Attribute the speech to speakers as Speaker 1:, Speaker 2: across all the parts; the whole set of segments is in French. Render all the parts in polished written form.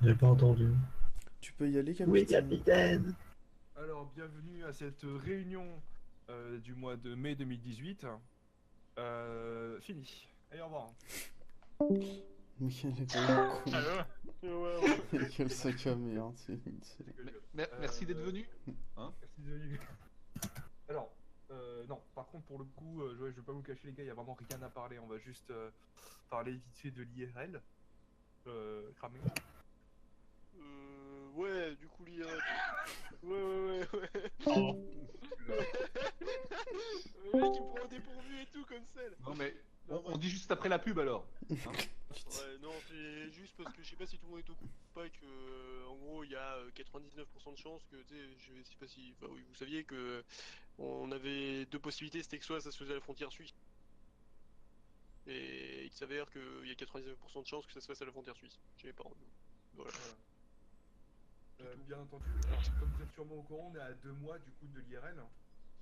Speaker 1: J'ai pas entendu.
Speaker 2: Tu peux y aller,
Speaker 1: Oui,
Speaker 2: capitaine.
Speaker 1: capitaine.
Speaker 3: Alors, bienvenue à cette réunion du mois de mai 2018. Fini. Allez, au revoir.
Speaker 2: Mais quel gros con.
Speaker 4: Ah ouais.
Speaker 2: Quel sac à merde.
Speaker 4: Merci d'être venu. Hein?
Speaker 3: Merci de venir. Alors, non, par contre, pour le coup, je vais pas vous cacher, les gars, il y a vraiment rien à parler. On va juste parler vite fait de l'IRL. Cramé.
Speaker 5: Ouais, du coup, l'IRL. Ouais.
Speaker 4: Pardon.
Speaker 5: Le mec, il me prend au dépourvu et tout, comme celle.
Speaker 4: Non mais
Speaker 5: Non,
Speaker 4: on dit juste après la pub alors. Hein?
Speaker 5: Ouais, non, c'est juste parce que je sais pas si tout le monde est au courant ou pas que, en gros, il y a 99% de chances que, tu sais, je sais pas si, enfin, oui, vous saviez que on avait deux possibilités, c'était que soit ça se faisait à la frontière suisse, et il s'avère qu'il y a 99% de chances que ça se fasse à la frontière suisse. Je savais pas. Voilà. C'est tout.
Speaker 3: Bien entendu. Alors, comme vous êtes sûrement au courant, on est à 2 mois du coup de l'IRL.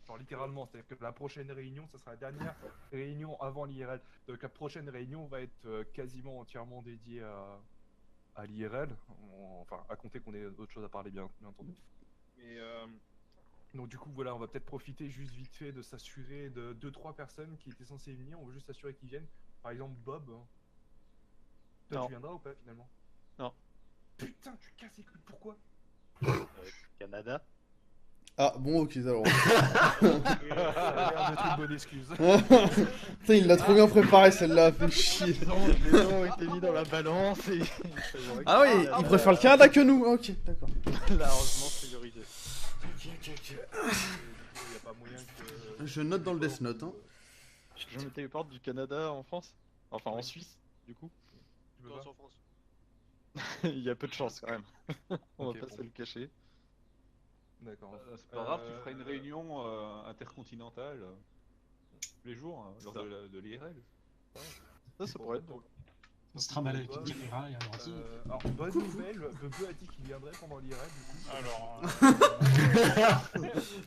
Speaker 3: Genre littéralement, c'est-à-dire que la prochaine réunion, ça sera la dernière réunion avant l'IRL. Donc la prochaine réunion va être quasiment entièrement dédiée à l'IRL. Enfin, à compter qu'on ait d'autres choses à parler, bien entendu. Mais donc du coup, voilà, on va peut-être profiter juste vite fait de s'assurer de 2-3 personnes qui étaient censées venir. On veut juste s'assurer qu'ils viennent. Par exemple, Bob. Toi,
Speaker 4: Non.
Speaker 3: tu viendras ou pas finalement?
Speaker 4: Non.
Speaker 3: Putain, tu casses les couilles, pourquoi?
Speaker 4: Canada.
Speaker 2: Ah, bon, ok, alors.
Speaker 3: Ça a l'air d'être une bonne excuse.
Speaker 2: Putain, il l'a trop bien préparé celle-là, fait chier.
Speaker 4: Les gens ont été mis dans la balance et
Speaker 2: Ah oui, il préfère le Canada que nous. Ok, d'accord.
Speaker 4: largement priorisé.
Speaker 3: Il n'y a pas moyen que.
Speaker 2: Je note dans le Death Note. Hein.
Speaker 4: Je me téléporte du Canada en France. Enfin en Suisse, du coup.
Speaker 3: Tu peux
Speaker 5: Non,
Speaker 3: pas?
Speaker 5: c'est en France.
Speaker 4: Il y a peu de chance quand même. On
Speaker 3: Ok,
Speaker 4: va pas
Speaker 3: bon.
Speaker 4: se le cacher.
Speaker 3: D'accord.
Speaker 4: C'est pas grave, tu feras une réunion intercontinentale tous les jours lors de l'IRL. Ça pourrait être drôle.
Speaker 6: On se trimballe avec
Speaker 3: Bob,
Speaker 6: une caméra et un ordi.
Speaker 3: alors, bonne nouvelle, Bebe a dit qu'il viendrait pendant l'IRL du coup.
Speaker 6: Alors,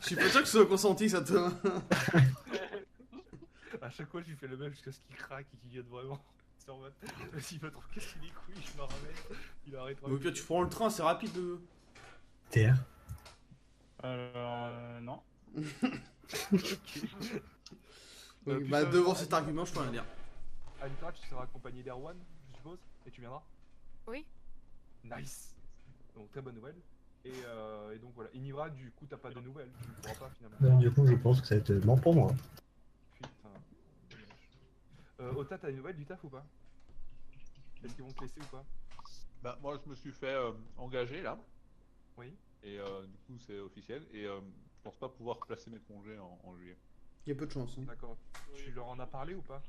Speaker 2: Je suis pas sûr que ce soit consenti, ça te.
Speaker 3: À chaque fois, je lui fais le même jusqu'à ce qu'il craque et qu'il vienne vraiment. C'est en mode, s'il veut trop casser les couilles, je me ramène. Il arrêtera.
Speaker 2: Ok, tu prends le train, c'est rapide.
Speaker 1: TR.
Speaker 6: non.
Speaker 2: Oui, bah, devant cet argument, je peux rien dire.
Speaker 3: Anitra, tu seras accompagné d'Erwan, je suppose, et tu viendras?
Speaker 7: Oui.
Speaker 3: Nice. Donc très bonne nouvelle. Et donc voilà, Inivra, du coup t'as pas de nouvelles, tu ne pourras pas finalement.
Speaker 1: Du coup, je pense que ça va être bon pour moi.
Speaker 3: Putain, dommage. Ota, t'as des nouvelles du taf ou pas? Est-ce qu'ils vont te laisser ou pas?
Speaker 4: Bah moi je me suis fait engager là.
Speaker 3: Oui.
Speaker 4: Et du coup c'est officiel. Et je pense pas pouvoir placer mes congés en juillet.
Speaker 2: Il y a peu de chance. Hein.
Speaker 3: D'accord. Tu leur en as parlé ou pas?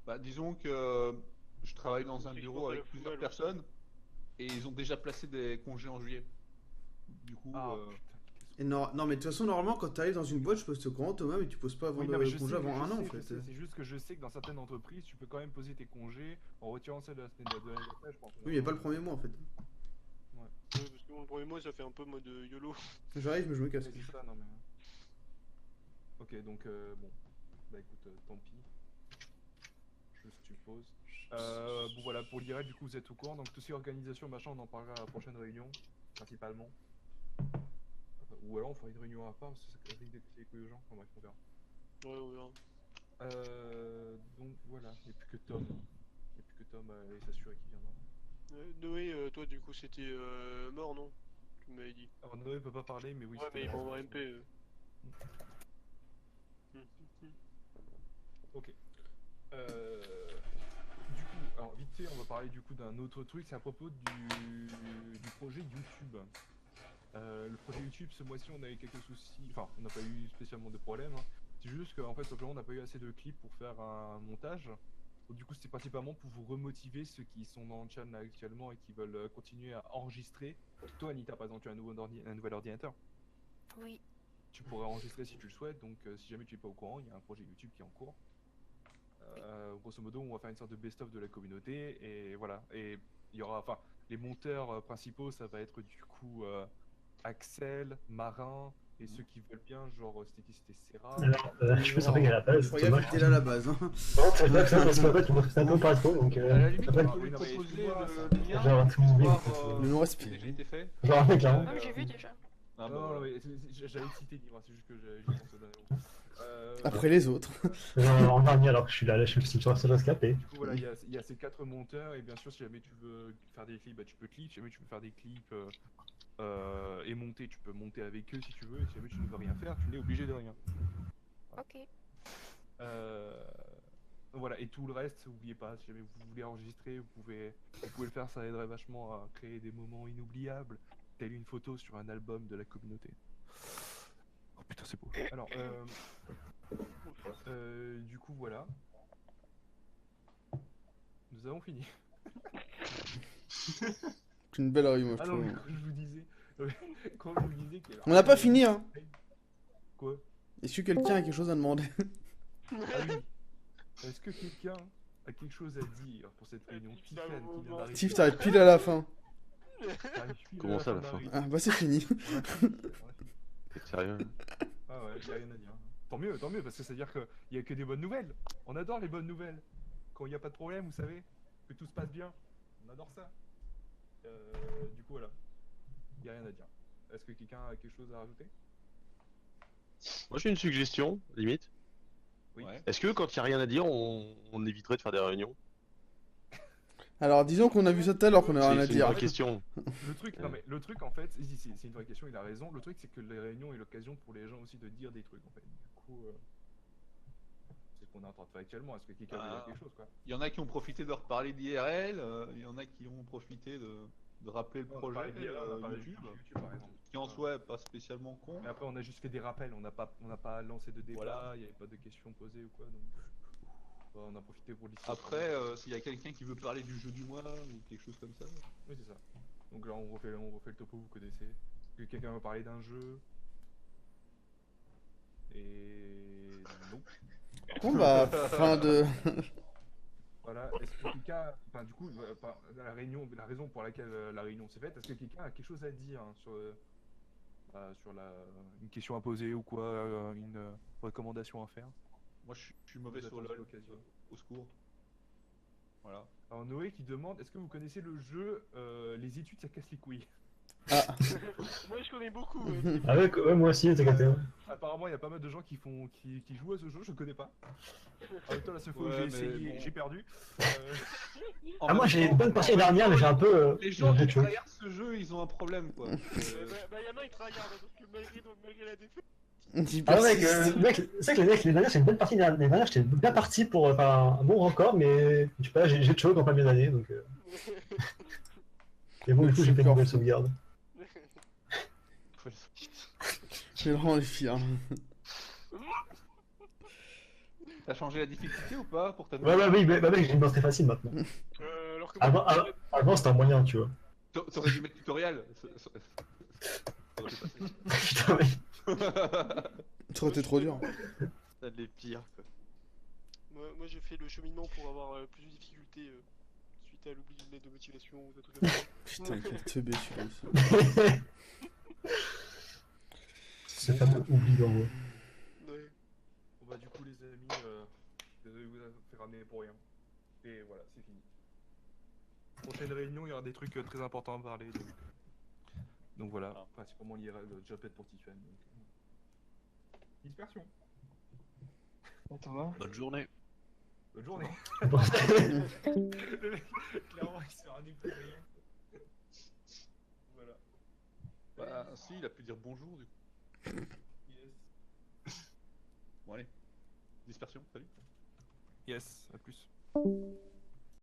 Speaker 4: Bah disons que je travaille dans un
Speaker 5: Je
Speaker 4: bureau
Speaker 5: pense à
Speaker 4: avec
Speaker 5: la
Speaker 4: plusieurs
Speaker 5: poubelle,
Speaker 4: personnes. Et ils ont déjà placé des congés en juillet. Du coup,
Speaker 3: Ah
Speaker 2: Et non, mais de toute façon, normalement, quand t'arrives dans une boîte, je pose au courant, Thomas, mais tu poses pas avant
Speaker 3: oui,
Speaker 2: de
Speaker 3: non, mais je
Speaker 2: congé
Speaker 3: sais,
Speaker 2: avant
Speaker 3: je
Speaker 2: un an, en
Speaker 3: sais, je
Speaker 2: fait.
Speaker 3: sais. C'est juste que je sais que dans certaines entreprises, tu peux quand même poser tes congés en retirant celle de la semaine de l'année d'après, je pense.
Speaker 2: Oui, mais pas le premier mois, en fait.
Speaker 5: Ouais, parce que mon premier mois, ça fait un peu mode YOLO.
Speaker 2: J'arrive, mais je me casse.
Speaker 3: C'est ça, non mais. Ok, donc bon. Bah écoute, tant pis. Je suppose. Bon voilà, pour l'IRL, du coup vous êtes au courant, donc tout ce qui est organisation, machin, on en parlera à la prochaine réunion, principalement. Ou alors on fera une réunion à part, parce que ça risque d'écouter les couilles aux gens, enfin bref, on verra.
Speaker 5: Ouais, on verra.
Speaker 3: Donc voilà, il n'y a plus que Tom. Il n'y a plus que Tom à aller s'assurer qu'il viendra.
Speaker 5: Noé, toi, du coup, c'était mort, non? Tu m'avais dit.
Speaker 3: Alors Noé peut pas parler, mais oui,
Speaker 5: Ouais, mais
Speaker 3: c'était
Speaker 5: ils
Speaker 3: la
Speaker 5: vont en
Speaker 3: réservation.
Speaker 5: MP.
Speaker 3: Ok. Du coup, alors vite fait, on va parler du coup d'un autre truc, c'est à propos du projet YouTube. Le projet YouTube, ce mois-ci, on a eu quelques soucis, enfin, on n'a pas eu spécialement de problèmes. Hein. C'est juste qu'en fait, simplement, on n'a pas eu assez de clips pour faire un montage. Donc, du coup, c'était principalement pour vous remotiver ceux qui sont dans le channel actuellement et qui veulent continuer à enregistrer. Toi, Anita, par exemple, tu as un nouvel ordinateur.
Speaker 7: Oui.
Speaker 3: Tu pourrais enregistrer si tu le souhaites. Donc, si jamais tu n'es pas au courant, il y a un projet YouTube qui est en cours. Grosso modo, on va faire une sorte de best-of de la communauté et voilà. Et il y aura, les monteurs principaux, ça va être du coup Axel, Marin, Et ceux qui veulent bien, genre, c'était qui? C'était Serra.
Speaker 1: Alors, je peux savoir qu'à la base,
Speaker 2: Regarde,
Speaker 1: Thomas.
Speaker 2: t'es là à la base. Hein.
Speaker 1: Non, c'est vrai que ça, parce qu'en fait, moi, c'était un peu pas trop, donc.
Speaker 4: À la limite,
Speaker 1: après,
Speaker 4: on peut lui
Speaker 3: oui, non, mais
Speaker 4: proposer
Speaker 3: excuse-moi, ça.
Speaker 4: le lien.
Speaker 1: Genre un tout mobile,
Speaker 4: voir,
Speaker 1: en fait.
Speaker 2: Le nom
Speaker 4: qui a
Speaker 2: respire.
Speaker 4: déjà été fait.
Speaker 1: Genre un mec, là.
Speaker 7: Ah, mais j'ai vu déjà.
Speaker 4: Ah, bah,
Speaker 3: Non,
Speaker 4: voilà.
Speaker 3: mais j'avais cité Livre, c'est juste que j'ai pensé au dernier mot.
Speaker 2: Après les autres.
Speaker 1: Genre en dernier, alors que je suis là, je suis sur l'escapé.
Speaker 3: Du coup, voilà, il y a ces 4 monteurs, et bien sûr, si jamais tu veux faire des clips, bah, tu peux clip. Si jamais tu veux faire des clips et monter, tu peux monter avec eux si tu veux. Et si jamais tu ne veux rien faire, tu n'es obligé de rien.
Speaker 7: Ok.
Speaker 3: Voilà, et tout le reste, n'oubliez pas, si jamais vous voulez enregistrer, vous pouvez le faire, ça aiderait vachement à créer des moments inoubliables, telle une photo sur un album de la communauté. Oh putain, c'est beau. Alors, du coup, voilà. Nous avons fini.
Speaker 2: C'est une belle rue, moi, je
Speaker 3: Ah non, mais
Speaker 2: trouve.
Speaker 3: quand je vous disais, quand je vous disais qu'il y avait-
Speaker 2: On n'a pas fini, hein.
Speaker 3: Quoi?
Speaker 2: Est-ce que quelqu'un a quelque chose à demander?
Speaker 3: Ah oui. Est-ce que quelqu'un a quelque chose à dire pour cette réunion? Tiffany qui vient d'arriver.
Speaker 2: Tiff, t'arrêtes pile à la fin.
Speaker 3: T'arrives pile à
Speaker 8: Comment ça, la
Speaker 3: de
Speaker 8: fin
Speaker 3: réunion.
Speaker 2: Ah, bah c'est fini.
Speaker 8: T'es sérieux?
Speaker 3: Ah ouais, y a rien à dire. Tant mieux, parce que ça veut dire qu'il y a que des bonnes nouvelles. On adore les bonnes nouvelles. Quand il n'y a pas de problème, vous savez, que tout se passe bien. On adore ça. Du coup, voilà. Y a rien à dire. Est-ce que quelqu'un a quelque chose à rajouter?
Speaker 8: Moi j'ai une suggestion, limite.
Speaker 3: Oui.
Speaker 4: Ouais.
Speaker 8: Est-ce que quand il n'y a rien à dire, on éviterait de faire des réunions?
Speaker 2: Alors, disons qu'on a vu ça tout à l'heure qu'on a rien à
Speaker 8: C'est une
Speaker 2: dire.
Speaker 8: vraie question.
Speaker 3: Le truc, non mais le truc en fait, c'est une vraie question, il a raison. Le truc c'est que les réunions est l'occasion pour les gens aussi de dire des trucs en fait. Du coup, c'est ce qu'on est en train de faire actuellement. Est-ce que quelqu'un veut dire quelque chose quoi?
Speaker 4: Il y en a qui ont profité de reparler d'IRL, il y en a qui ont profité de rappeler le
Speaker 3: On a
Speaker 4: projet
Speaker 3: parlé d'IRL, on a parlé de
Speaker 4: YouTube,
Speaker 3: YouTube, par exemple.
Speaker 4: qui en soi est pas spécialement con.
Speaker 3: Mais après on a juste fait des rappels, on n'a pas lancé de débat,
Speaker 4: Voilà.
Speaker 3: il n'y avait pas de questions posées ou quoi, donc on a profité pour l'histoire.
Speaker 4: Après, s'il y a quelqu'un qui veut parler du jeu du mois ou quelque chose comme ça.
Speaker 3: Oui c'est ça. Donc là on refait le topo, vous connaissez. Est-ce que quelqu'un veut parler d'un jeu? Et non.
Speaker 2: Bon, bah, fin de.
Speaker 3: Voilà, est-ce que quelqu'un, enfin du coup, la réunion, la raison pour laquelle la réunion s'est faite, est-ce que quelqu'un a quelque chose à dire hein, sur une question à poser ou quoi, une recommandation à faire?
Speaker 4: Moi je suis mauvais
Speaker 3: Vous
Speaker 4: sur
Speaker 3: attendez
Speaker 4: LoL,
Speaker 3: l'occasion.
Speaker 4: au secours. Voilà.
Speaker 3: Alors Noé qui demande, est-ce que vous connaissez le jeu Les études ça casse les couilles?
Speaker 2: Ah,
Speaker 5: Moi je connais beaucoup.
Speaker 1: Ah ouais, moi aussi, t'as capté.
Speaker 3: Apparemment il y a pas mal de gens qui jouent à ce jeu, je connais pas. En même temps la seule fois où
Speaker 4: Ouais,
Speaker 3: j'ai
Speaker 4: mais
Speaker 3: essayé,
Speaker 4: bon.
Speaker 3: j'ai perdu.
Speaker 1: Ah, moi j'ai une bonne partie l'année dernière, mais j'ai un peu.
Speaker 4: Les gens
Speaker 1: j'ai
Speaker 4: qui
Speaker 1: tué.
Speaker 4: tryhardent ce jeu, ils ont un problème quoi.
Speaker 5: Bah y'en a ils tryhardent parce que malgré la défaite.
Speaker 2: il
Speaker 1: Ah ouais,
Speaker 2: persiste.
Speaker 1: c'est vrai que les mecs, les dernières, c'est une bonne partie. L'année dernière, j'étais bien parti pour faire un bon record, mais je sais pas, j'ai choke en plein milieu d'année, donc. Et bon, du coup, j'ai fait une nouvelle sauvegarde.
Speaker 2: C'est vraiment les filles. Hein.
Speaker 4: T'as changé la difficulté ou pas pour ta
Speaker 1: Ouais, oui, bah mec, j'ai une base très facile maintenant.
Speaker 5: Alors que
Speaker 1: Avant c'était un moyen, tu vois.
Speaker 4: T'aurais dû mettre tutoriel.
Speaker 1: Putain, mec.
Speaker 2: Ça aurait été trop dur.
Speaker 8: C'est les pires quoi.
Speaker 5: moi j'ai fait le cheminement pour avoir plus de difficultés suite à l'oubli d'une lettre de motivation ou des trucs comme ça.
Speaker 2: Putain, quel teubé celui-là.
Speaker 1: Ce fameux oubli d'envoi.
Speaker 5: Ouais.
Speaker 3: Bon bah du coup les amis, désolé de vous avoir fait ramener pour rien. Et voilà, c'est fini. Prochaine réunion, il y aura des trucs très importants à parler. Donc voilà, principalement l'IRL, Jopet pour Tiffany. Dispersion.
Speaker 8: Bonne journée.
Speaker 3: Bonne journée.
Speaker 1: Bon,
Speaker 3: Le mec, clairement, il se fait ramener pour rien. Voilà.
Speaker 4: Bah si, il a pu dire bonjour du coup.
Speaker 3: Yes.
Speaker 4: Bon allez. Dispersion, salut.
Speaker 3: Yes, à plus.